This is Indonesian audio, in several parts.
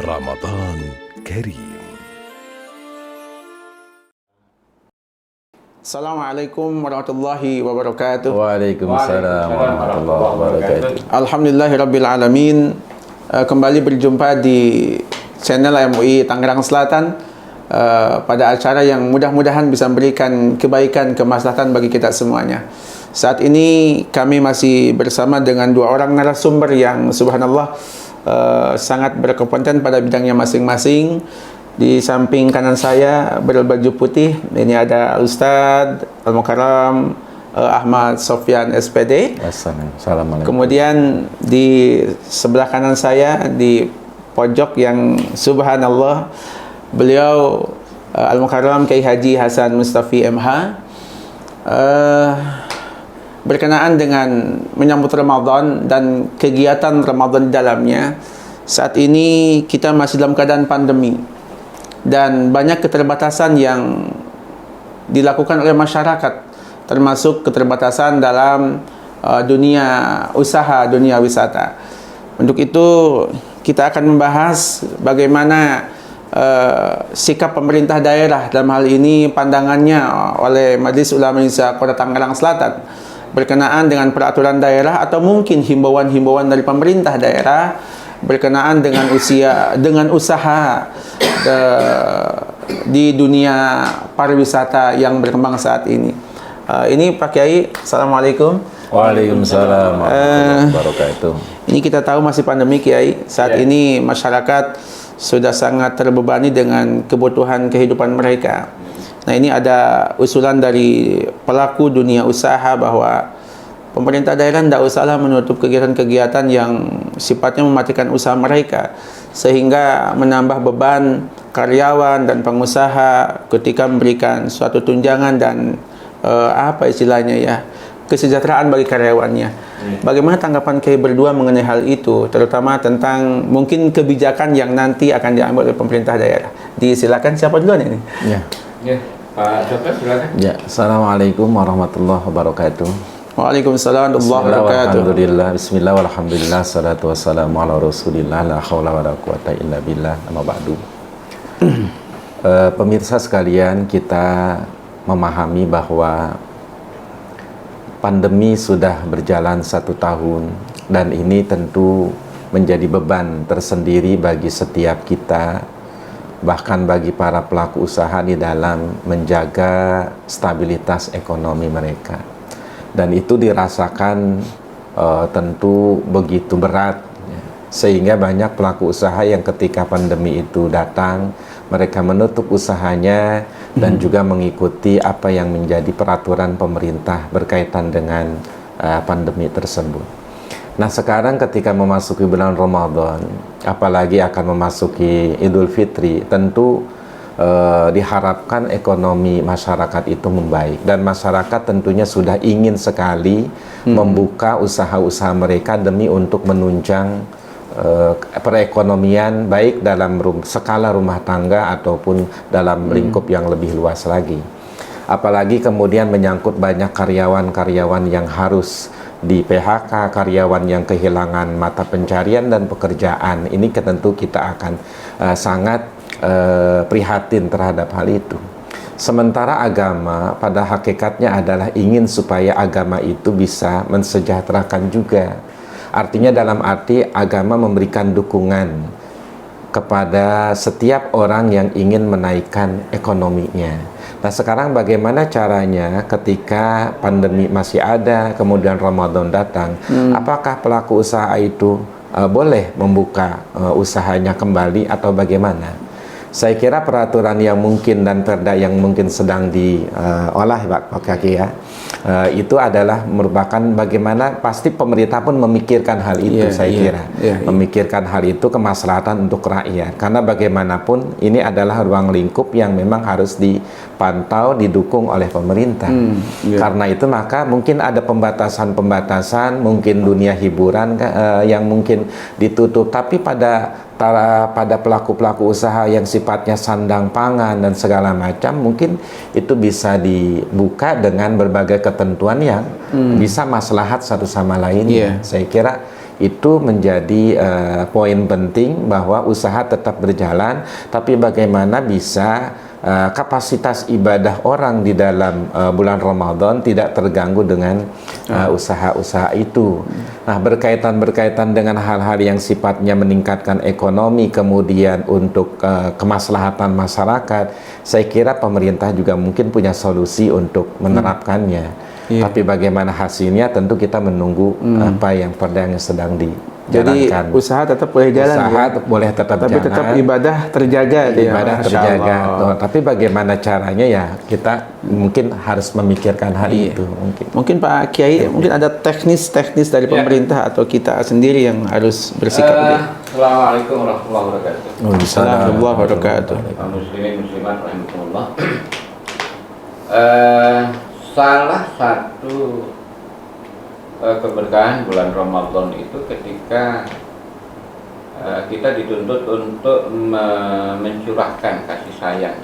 رمضان كريم. Assalamualaikum warahmatullahi wabarakatuh. Waalaikumsalam warahmatullahi wabarakatuh. Alhamdulillahirabbil alamin. Kembali berjumpa di channel MUI Tangerang Selatan pada acara yang mudah-mudahan bisa memberikan kebaikan, kemaslahatan bagi kita semuanya. Saat ini kami masih bersama dengan dua orang narasumber yang subhanallah sangat berkompeten pada bidangnya masing-masing. Di samping kanan saya berbaju putih, ini ada Ustadz Al-Mukarram Ahmad Sofyan SPD. Assalamualaikum. Kemudian di sebelah kanan saya, di pojok yang subhanallah, beliau Al-Mukarram Kiai Haji Hasan Mustafi MH. Berkenaan dengan menyambut Ramadan dan kegiatan Ramadan di dalamnya, saat ini kita masih dalam keadaan pandemi dan banyak keterbatasan yang dilakukan oleh masyarakat, termasuk keterbatasan dalam dunia usaha, dunia wisata. Untuk itu kita akan membahas bagaimana sikap pemerintah daerah dalam hal ini, pandangannya oleh Majelis Ulama Indonesia Kota Tangerang Selatan berkenaan dengan peraturan daerah atau mungkin himbauan-himbauan dari pemerintah daerah berkenaan dengan usaha di dunia pariwisata yang berkembang saat ini. Ini Pak Kiai, Assalamualaikum. Waalaikumsalam warahmatullahi wabarakatuh. Ini kita tahu masih pandemi, Kiai. Saat ini masyarakat sudah sangat terbebani dengan kebutuhan kehidupan mereka. Nah, ini ada usulan dari pelaku dunia usaha bahwa pemerintah daerah tidak usahlah menutup kegiatan-kegiatan yang sifatnya mematikan usaha mereka, sehingga menambah beban karyawan dan pengusaha ketika memberikan suatu tunjangan dan apa istilahnya ya, kesejahteraan bagi karyawannya. Bagaimana tanggapan Kiai berdua mengenai hal itu, terutama tentang mungkin kebijakan yang nanti akan diambil oleh pemerintah daerah? Disilakan, siapa duluan ini? Ya. Ya, Pak Dokter silakan. Ya, Assalamualaikum warahmatullahi wabarakatuh. Waalaikumsalam warahmatullahi wabarakatuh. Alhamdulillah, bismillah, walhamdulillah, salatu wassalamu ala rasulillah, la hawla wa la quwata illa billah, amma ba'du. Pemirsa sekalian, kita memahami bahwa pandemi sudah berjalan 1 tahun dan ini tentu menjadi beban tersendiri bagi setiap kita, bahkan bagi para pelaku usaha di dalam menjaga stabilitas ekonomi mereka. Dan itu dirasakan tentu begitu berat, sehingga banyak pelaku usaha yang ketika pandemi itu datang, mereka menutup usahanya dan juga mengikuti apa yang menjadi peraturan pemerintah berkaitan dengan pandemi tersebut. Nah, sekarang ketika memasuki bulan Ramadan, apalagi akan memasuki Idul Fitri, tentu diharapkan ekonomi masyarakat itu membaik, dan masyarakat tentunya sudah ingin sekali membuka usaha-usaha mereka demi untuk menunjang perekonomian baik dalam skala rumah tangga ataupun dalam lingkup yang lebih luas lagi. Apalagi kemudian menyangkut banyak karyawan-karyawan yang harus di PHK, karyawan yang kehilangan mata pencarian dan pekerjaan. Ini tentu kita akan sangat prihatin terhadap hal itu. Sementara agama pada hakikatnya adalah ingin supaya agama itu bisa mensejahterakan juga. Artinya dalam arti agama memberikan dukungan kepada setiap orang yang ingin menaikkan ekonominya. Nah, sekarang bagaimana caranya ketika pandemi masih ada, kemudian Ramadan datang, apakah pelaku usaha itu boleh membuka usahanya kembali atau bagaimana? Saya kira peraturan yang mungkin dan perda yang mungkin sedang diolah Pak Kaki ya, itu adalah merupakan bagaimana pasti pemerintah pun memikirkan hal itu. Saya kira memikirkan hal itu kemaslahatan untuk rakyat, karena bagaimanapun ini adalah ruang lingkup yang memang harus dipantau, didukung oleh pemerintah. Karena itu maka mungkin ada pembatasan-pembatasan, mungkin dunia hiburan yang mungkin ditutup, tapi pada pelaku-pelaku usaha yang sifatnya sandang pangan dan segala macam, mungkin itu bisa dibuka dengan berbagai ketentuan yang bisa maslahat satu sama lain. Saya kira itu menjadi poin penting bahwa usaha tetap berjalan, tapi bagaimana bisa kapasitas ibadah orang di dalam bulan Ramadan tidak terganggu dengan usaha-usaha itu. Nah, berkaitan dengan hal-hal yang sifatnya meningkatkan ekonomi, kemudian untuk kemaslahatan masyarakat, saya kira pemerintah juga mungkin punya solusi untuk menerapkannya. Tapi bagaimana hasilnya tentu kita menunggu apa yang sedang dijalankan. Jadi usaha tetap boleh jalan, usaha boleh tetap tapi jalan, tetap ibadah terjaga, ibadah Masya terjaga. Allah. Tapi bagaimana caranya ya kita mungkin harus memikirkan hal itu Mungkin Pak Kiai mungkin ada teknis dari pemerintah atau kita sendiri yang harus bersikap. Assalamualaikum warahmatullahi wabarakatuh. Assalamualaikum warahmatullahi wabarakatuh. Muslimin muslimat rahimahullah. Salah satu keberkahan bulan Ramadan itu ketika kita dituntut untuk mencurahkan kasih sayang.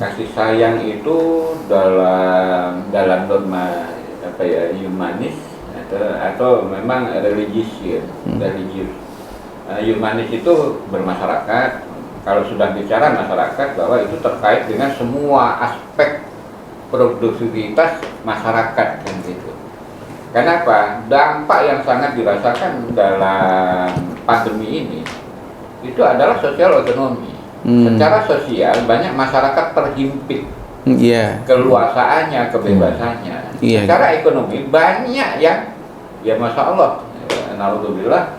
Kasih sayang itu dalam norma humanis atau memang religius. Humanis itu bermasyarakat. Kalau sudah bicara masyarakat, bahwa itu terkait dengan semua aspek produktivitas masyarakat kan gitu. Kenapa? Dampak yang sangat dirasakan dalam pandemi ini itu adalah sosial ekonomi. Secara sosial banyak masyarakat terhimpit keluasaannya, kebebasannya. Secara ekonomi banyak yang masya Allah, naudzubillah,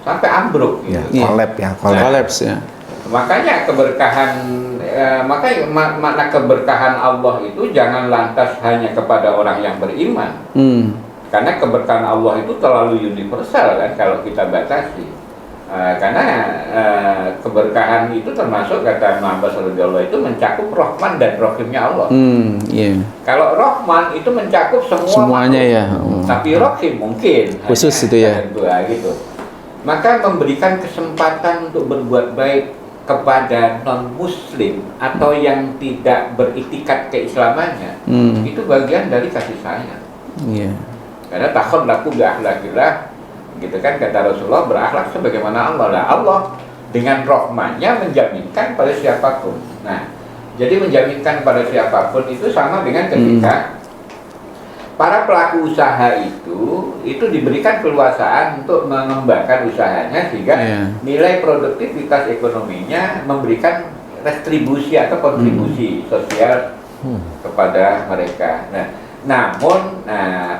sampai ambruk gitu. Kolaps ya. Makanya keberkahan, makna keberkahan Allah itu jangan lantas hanya kepada orang yang beriman. Karena keberkahan Allah itu terlalu universal kan kalau kita batasi. Karena keberkahan itu termasuk kata Muhammad SAW itu mencakup Rahman dan Rahimnya Allah. Kalau Rahman itu mencakup semuanya ya. Tapi Rahim mungkin khusus itu ya. Gitu. Maka memberikan kesempatan untuk berbuat baik kepada non-muslim atau yang tidak beriktikat keislamannya, itu bagian dari kasih sayang. Karena takut laku bi akhlakillah, gitu kan kata Rasulullah, berakhlak sebagaimana Allah. Lah Allah dengan rahmannya menjaminkan pada siapapun. Nah, jadi menjaminkan pada siapapun itu sama dengan ketika para pelaku usaha itu diberikan keluasaan untuk mengembangkan usahanya sehingga nilai produktivitas ekonominya memberikan retribusi atau kontribusi sosial kepada mereka. Namun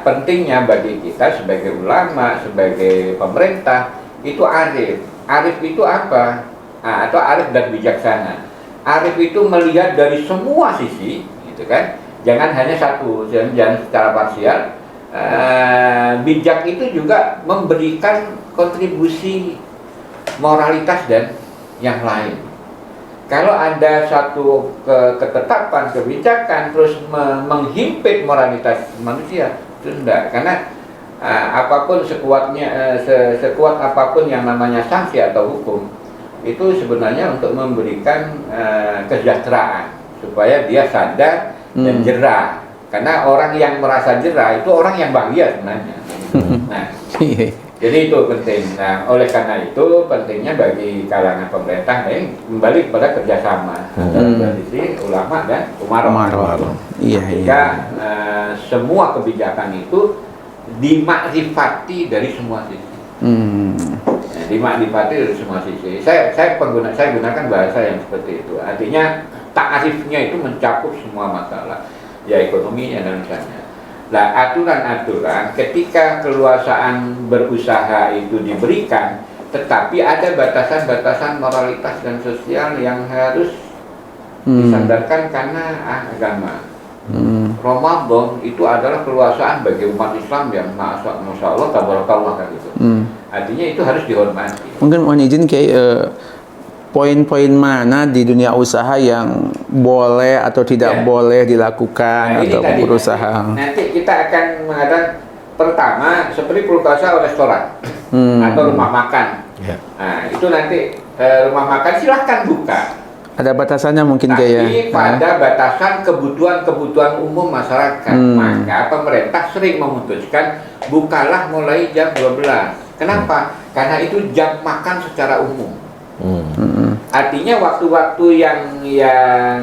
pentingnya bagi kita sebagai ulama, sebagai pemerintah itu arif. Arif itu apa? Atau arif dan bijaksana. Arif itu melihat dari semua sisi, gitu kan? Jangan hanya satu, jangan secara parsial. Bijak itu juga memberikan kontribusi moralitas dan yang lain. Kalau ada satu ketetapan, kebijakan terus menghimpit moralitas manusia, itu enggak. Karena apapun sekuat apapun yang namanya sanksi atau hukum, itu sebenarnya untuk memberikan kesejahteraan supaya dia sadar dan jerah. Karena orang yang merasa jerah itu orang yang bahagia sebenarnya. Nah, jadi itu penting. Nah, oleh karena itu pentingnya bagi kalangan pemerintah kembali kepada kerjasama antara tradisi ulama dan umarok. Jika semua kebijakan itu dimakrifati dari semua sisi. Dimakrifati dari semua sisi. Saya gunakan bahasa yang seperti itu. Artinya ta'arifnya itu mencakup semua masalah, ya ekonominya dan misalnya. Nah, aturan-aturan ketika keluasaan berusaha itu diberikan, tetapi ada batasan-batasan moralitas dan sosial yang harus disandarkan karena agama. Ramadan itu adalah keluasaan bagi umat Islam yang masya Allah tabarakallah gitu. Artinya itu harus dihormati. Mungkin mohon izin kayak poin-poin mana di dunia usaha yang boleh atau tidak boleh dilakukan atau berusaha. Nanti kita akan mengatakan pertama seperti perlukasan restoran atau rumah makan. Nah, itu nanti rumah makan silahkan buka. Ada batasannya mungkin tapi pada batasan kebutuhan umum masyarakat. Maka pemerintah sering memutuskan bukalah mulai jam 12. Kenapa? Karena itu jam makan secara umum. Artinya waktu-waktu yang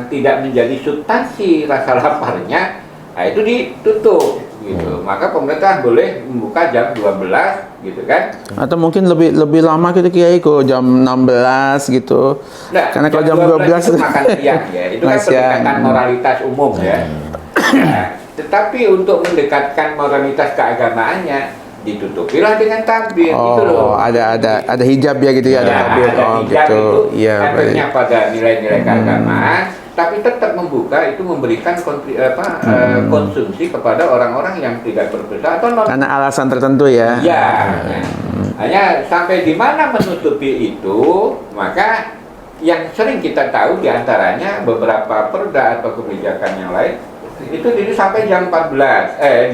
tidak menjadi substansi rasa laparnya, nah itu ditutup gitu. Maka pemerintah boleh membuka jam 12 gitu kan. Atau mungkin lebih lama gitu Kiai ke jam 16 gitu. Nah, Karena kalau jam 12 itu makan siang ya. Itu kan pendekatan moralitas umum ya. Nah, tetapi untuk mendekatkan moralitas keagamaannya ditutupilah dengan takbir gitu loh. ada hijab ya gitu ya, ada takbir. Ada hijab Gitu. itu Iya, efeknya pada nilai-nilai keagamaan, tapi tetap membuka itu memberikan konsumsi kepada orang-orang yang tidak berdosa atau non. Karena alasan tertentu ya. Iya. Hanya sampai di mana menutupi itu, maka yang sering kita tahu diantaranya beberapa perda atau kebijakan yang lain itu sampai jam 16.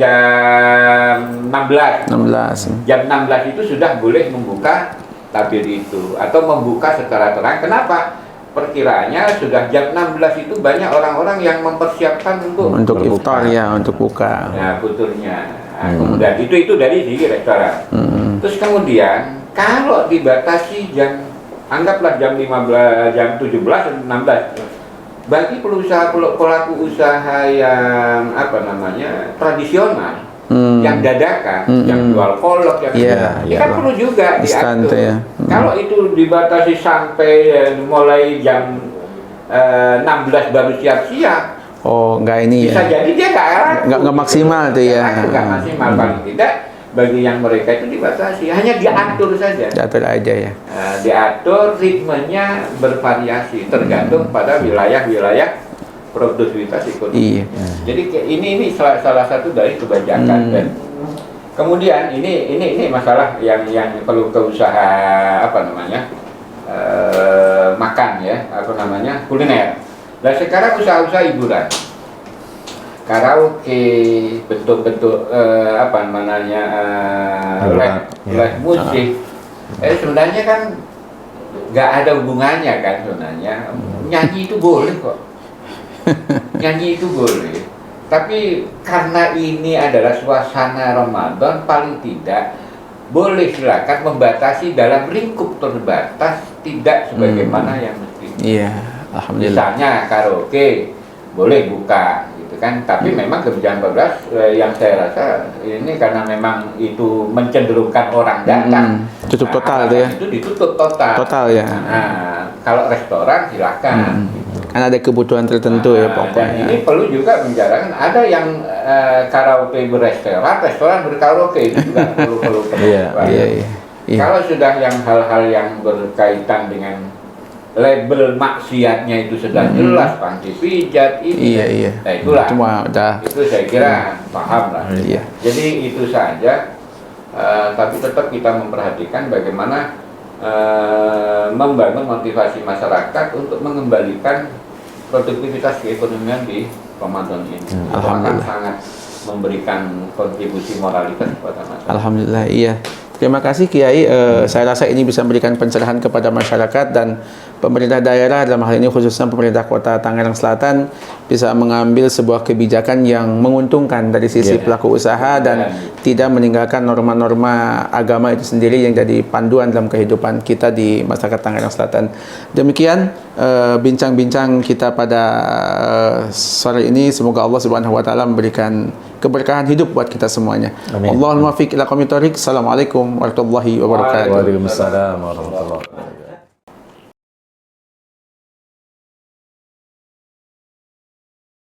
Jam 16 itu sudah boleh membuka tabir itu atau membuka secara terang. Kenapa? Perkiraannya sudah jam 16 itu banyak orang-orang yang mempersiapkan untuk iftar ya, untuk buka. Nah, futurnya. Nah, kemudian itu dari segi restoran. Terus kemudian kalau dibatasi jam, anggaplah jam 15, jam 17, 16. Bagi pelaku usaha yang tradisional, yang dadakan, yang jual kolak, yang kan perlu juga diatur. Ya. Kalau itu dibatasi sampai mulai jam 16 baru siap-siap, enggak ini bisa jadi dia nggak maksimal tuh ya. Nggak maksimal, paling tidak bagi yang mereka itu dibatasi, hanya diatur saja. Diatur aja ya. Diatur, ritmenya bervariasi tergantung pada wilayah-wilayah produktivitas ekonomi. Iya. Jadi ini salah satu dari kebijakan. Dan kemudian ini masalah yang perlu ke usaha makan ya, kuliner. Nah sekarang usaha-usaha hiburan, karaoke, bentuk-bentuk live musik, sebenarnya kan nggak ada hubungannya kan sebenarnya. Nyanyi itu boleh kok, nyanyi itu boleh. Tapi karena ini adalah suasana Ramadan, paling tidak boleh silakan membatasi dalam lingkup terbatas, tidak sebagaimana yang mestinya. Iya, alhamdulillah. Misalnya karaoke boleh buka kan, tapi memang kebijakan 14 yang saya rasa ini karena memang itu mencenderungkan orang datang, tutup total itu ya. Itu ditutup total ya. Nah, kalau restoran silakan kan ada kebutuhan tertentu ya pokoknya. Dan ini perlu juga menjalankan, ada yang karaoke restoran berkaraoke, itu juga perlu iya. Kalau sudah yang hal-hal yang berkaitan dengan label maksiatnya itu sudah jelas, panci pijat ini. Iya. Nah itulah. Itu saya kira paham lah. Iya. Jadi itu saja. Tapi tetap kita memperhatikan bagaimana membangun motivasi masyarakat untuk mengembalikan produktivitas keekonomian di Ramadan ini. Itu akan sangat memberikan kontribusi moralitas kepada masyarakat. Alhamdulillah, iya. Terima kasih Kiai. Saya rasa ini bisa memberikan pencerahan kepada masyarakat dan pemerintah daerah, dalam hal ini khususnya pemerintah Kota Tangerang Selatan, bisa mengambil sebuah kebijakan yang menguntungkan dari sisi pelaku usaha dan tidak meninggalkan norma-norma agama itu sendiri yang jadi panduan dalam kehidupan kita di masyarakat Tangerang Selatan. Demikian bincang-bincang kita pada sore ini. Semoga Allah Subhanahu wa taala memberikan keberkahan hidup buat kita semuanya. Allahumma fiq ila qawmit thoriq. Assalamualaikum warahmatullahi wabarakatuh. Waalaikumsalam warahmatullahi wabarakatuh.